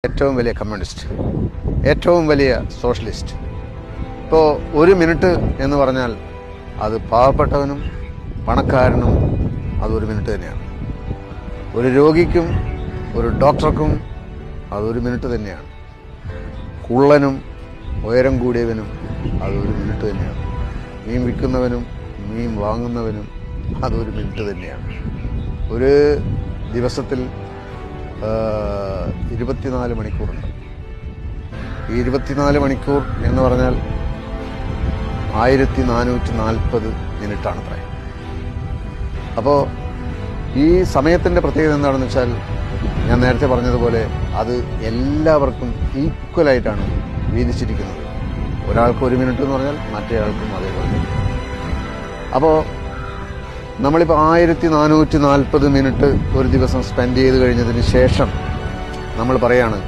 ഏറ്റവും വലിയ കമ്മ്യൂണിസ്റ്റ്, ഏറ്റവും വലിയ സോഷ്യലിസ്റ്റ്. ഇപ്പോൾ ഒരു മിനിറ്റ് എന്ന് പറഞ്ഞാൽ അത് പാവപ്പെട്ടവനും പണക്കാരനും അതൊരു മിനിറ്റ് തന്നെയാണ്. ഒരു രോഗിക്കും ഒരു ഡോക്ടർക്കും അതൊരു മിനിറ്റ് തന്നെയാണ്. കുള്ളനും ഉയരം കൂടിയവനും അതൊരു മിനിറ്റ് തന്നെയാണ്. മീൻ വിൽക്കുന്നവനും മീൻ വാങ്ങുന്നവനും അതൊരു മിനിറ്റ് തന്നെയാണ്. ഒരു ദിവസത്തിൽ 24 മണിക്കൂറുണ്ട്. ഈ 24 മണിക്കൂർ എന്ന് പറഞ്ഞാൽ 1440 മിനിറ്റാണ് പറയാം. അപ്പോൾ ഈ സമയത്തിൻ്റെ പ്രത്യേകത എന്താണെന്ന് വെച്ചാൽ, ഞാൻ നേരത്തെ പറഞ്ഞതുപോലെ അത് എല്ലാവർക്കും ഈക്വലായിട്ടാണ് വീതിച്ചിരിക്കുന്നത്. ഒരാൾക്ക് 1 മിനിറ്റ് എന്ന് പറഞ്ഞാൽ മറ്റേയാൾക്കും അതേപോലെ. അപ്പോൾ നമ്മളിപ്പോൾ 1440 മിനിറ്റ് ഒരു ദിവസം സ്പെൻഡ് ചെയ്ത് കഴിഞ്ഞതിന് ശേഷം നമ്മൾ പറയാണ്